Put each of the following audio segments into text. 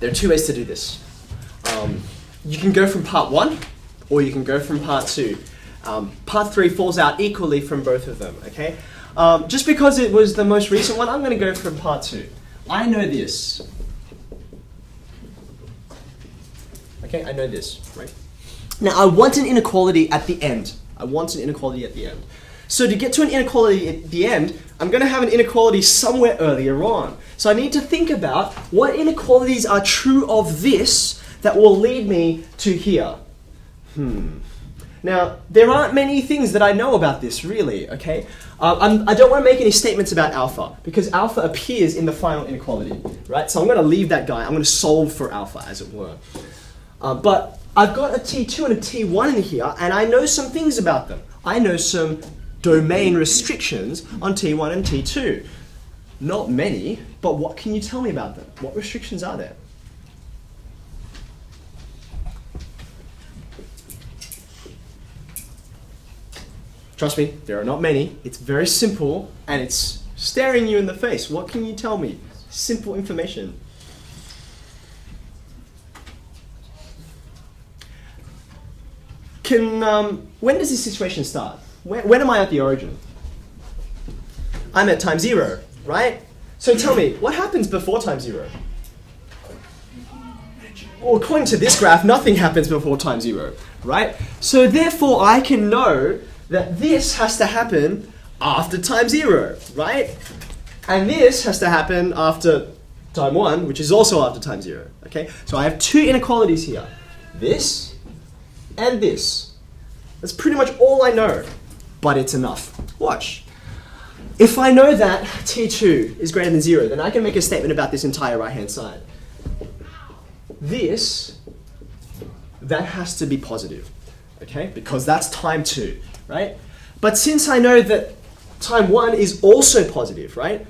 There are two ways to do this. You can go from part 1, or you can go from part 2. Part 3 falls out equally from both of them, okay? Just because it was the most recent one, I'm going to go from part 2. I know this. Okay, I know this, right? Now, I want an inequality at the end. So to get to an inequality at the end, I'm going to have an inequality somewhere earlier on. So I need to think about what inequalities are true of this that will lead me to here. Now, there aren't many things that I know about this, really, okay? I don't want to make any statements about alpha, because alpha appears in the final inequality, right? So I'm going to leave that guy. I'm going to solve for alpha, as it were. But I've got a T2 and a T1 in here, and I know some things about them. I know some domain restrictions on T1 and T2. Not many, but what can you tell me about them? What restrictions are there? Trust me, there are not many. It's very simple, and it's staring you in the face. What can you tell me? Simple information. When does this situation start? When am I at the origin? I'm at time 0, right? So tell me, what happens before time 0? Well, according to this graph, nothing happens before time 0, right? So therefore, I can know that this has to happen after time 0, right? And this has to happen after time 1, which is also after time 0, okay? So I have two inequalities here. This and this. That's pretty much all I know, but it's enough. Watch. If I know that T2 is greater than 0, then I can make a statement about this entire right-hand side. That has to be positive, okay? Because that's time 2, right? But since I know that time 1 is also positive, right?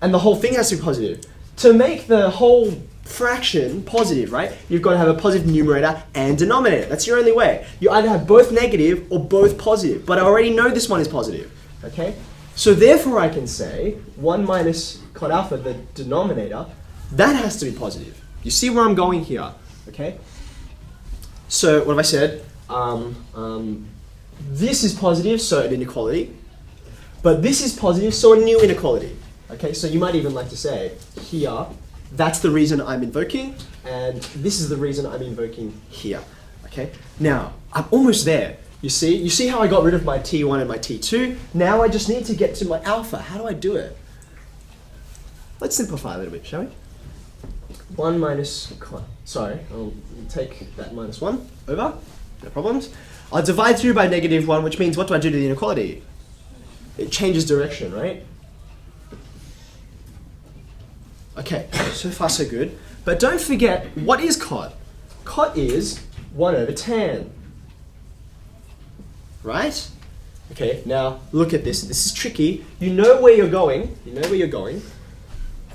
And the whole thing has to be positive. To make the whole fraction positive, right? You've got to have a positive numerator and denominator. That's your only way. You either have both negative or both positive. But I already know this one is positive, okay? So therefore I can say 1 minus cot alpha, the denominator, that has to be positive. You see where I'm going here, okay? So what have I said? This is positive, so an inequality. But this is positive, so a new inequality. Okay, so you might even like to say here, that's the reason I'm invoking, and this is the reason I'm invoking here. Okay, now I'm almost there. You see how I got rid of my T1 and my T2? Now I just need to get to my alpha. How do I do it? Let's simplify a little bit, shall we? 1 minus, sorry, I'll take that minus 1 over, no problems. I'll divide through by -1, which means what do I do to the inequality? It changes direction, right? Okay, so far so good. But don't forget, what is cot? Cot is 1 over tan. Right? Okay, now look at this. This is tricky. You know where you're going.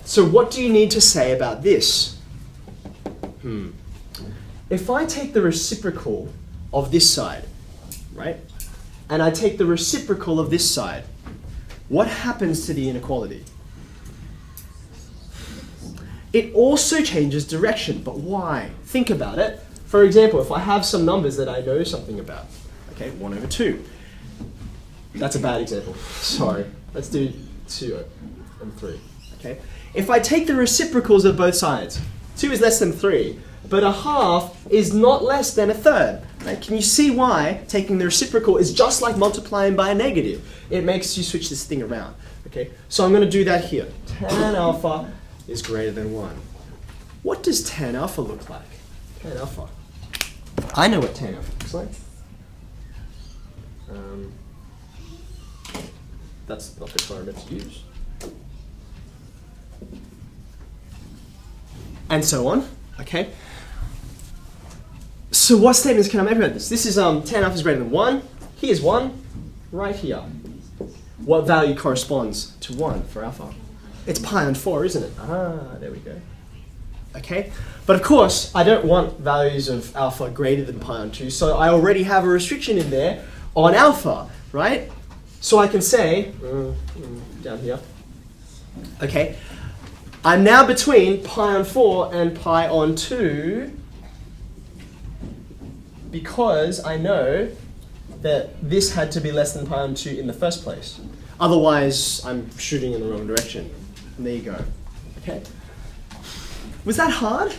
So what do you need to say about this? If I take the reciprocal of this side, right? And I take the reciprocal of this side, what happens to the inequality? It also changes direction, but why? Think about it. For example, if I have some numbers that I know something about, okay, 1 over 2. That's a bad example, sorry. Let's do 2 and 3, okay? If I take the reciprocals of both sides, 2 is less than 3, but a half is not less than a third. Right? Can you see why taking the reciprocal is just like multiplying by a negative? It makes you switch this thing around, okay? So I'm going to do that here. Tan alpha is greater than 1. What does tan alpha look like? Tan alpha. I know what tan alpha looks like. That's not the color I'm meant to use. And so on, okay? So what statements can I make about this? This is tan alpha is greater than 1. Here's 1, right here. What value corresponds to 1 for alpha? It's pi on 4, isn't it? Ah, there we go. Okay, but of course, I don't want values of alpha greater than pi on 2, so I already have a restriction in there on alpha, right? So I can say, down here, okay, I'm now between pi on 4 and pi on 2 because I know that this had to be less than pi on 2 in the first place. Otherwise, I'm shooting in the wrong direction. And there you go. Okay. Was that hard?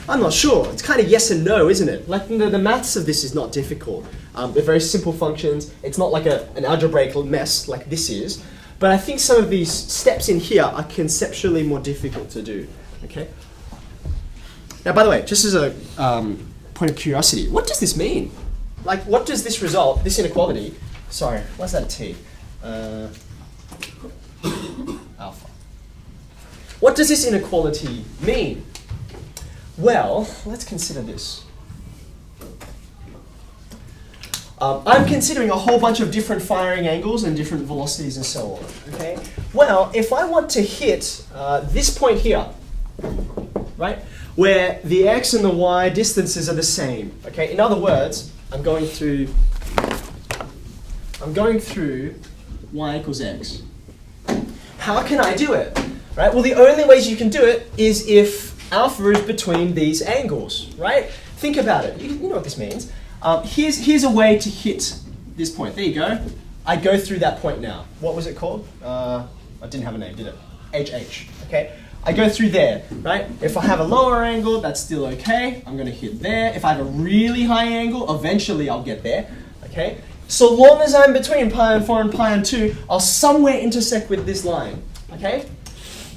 I'm not sure. It's kind of yes and no, isn't it? Like the maths of this is not difficult. They're very simple functions. It's not like an algebraic mess like this is. But I think some of these steps in here are conceptually more difficult to do. Okay. Now, by the way, just as a point of curiosity, what does this mean? Like, what does this result, this inequality? Sorry, what's that a t? Alpha. What does this inequality mean? Well, let's consider this. I'm considering a whole bunch of different firing angles and different velocities and so on. Okay. Well, if I want to hit this point here, right, where the x and the y distances are the same. Okay. In other words, I'm going through y equals x. How can I do it? Right. Well, the only ways you can do it is if alpha is between these angles. Right. Think about it. You know what this means. Here's a way to hit this point. There you go. I go through that point now. What was it called? I didn't have a name, did it? HH. Okay. I go through there, right? If I have a lower angle, that's still okay. I'm going to hit there. If I have a really high angle, eventually I'll get there. Okay. So long as I'm between pi on 4 and pi on 2, I'll somewhere intersect with this line. Okay.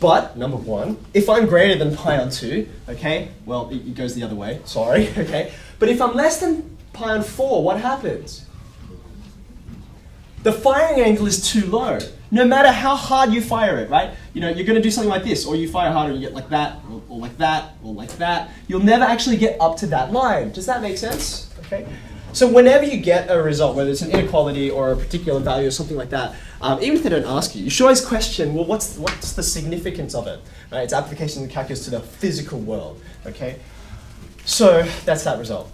But number one, if I'm greater than pi on 2, okay, well it goes the other way. Sorry. Okay. But if I'm less than pi on 4, what happens? The firing angle is too low. No matter how hard you fire it, right? You know, you're going to do something like this, or you fire harder and you get like that, or like that, or like that. You'll never actually get up to that line. Does that make sense? Okay. So whenever you get a result, whether it's an inequality or a particular value or something like that, even if they don't ask you, you should always question, well, what's the significance of it? Right? Its application in calculus to the physical world. Okay. So that's that result.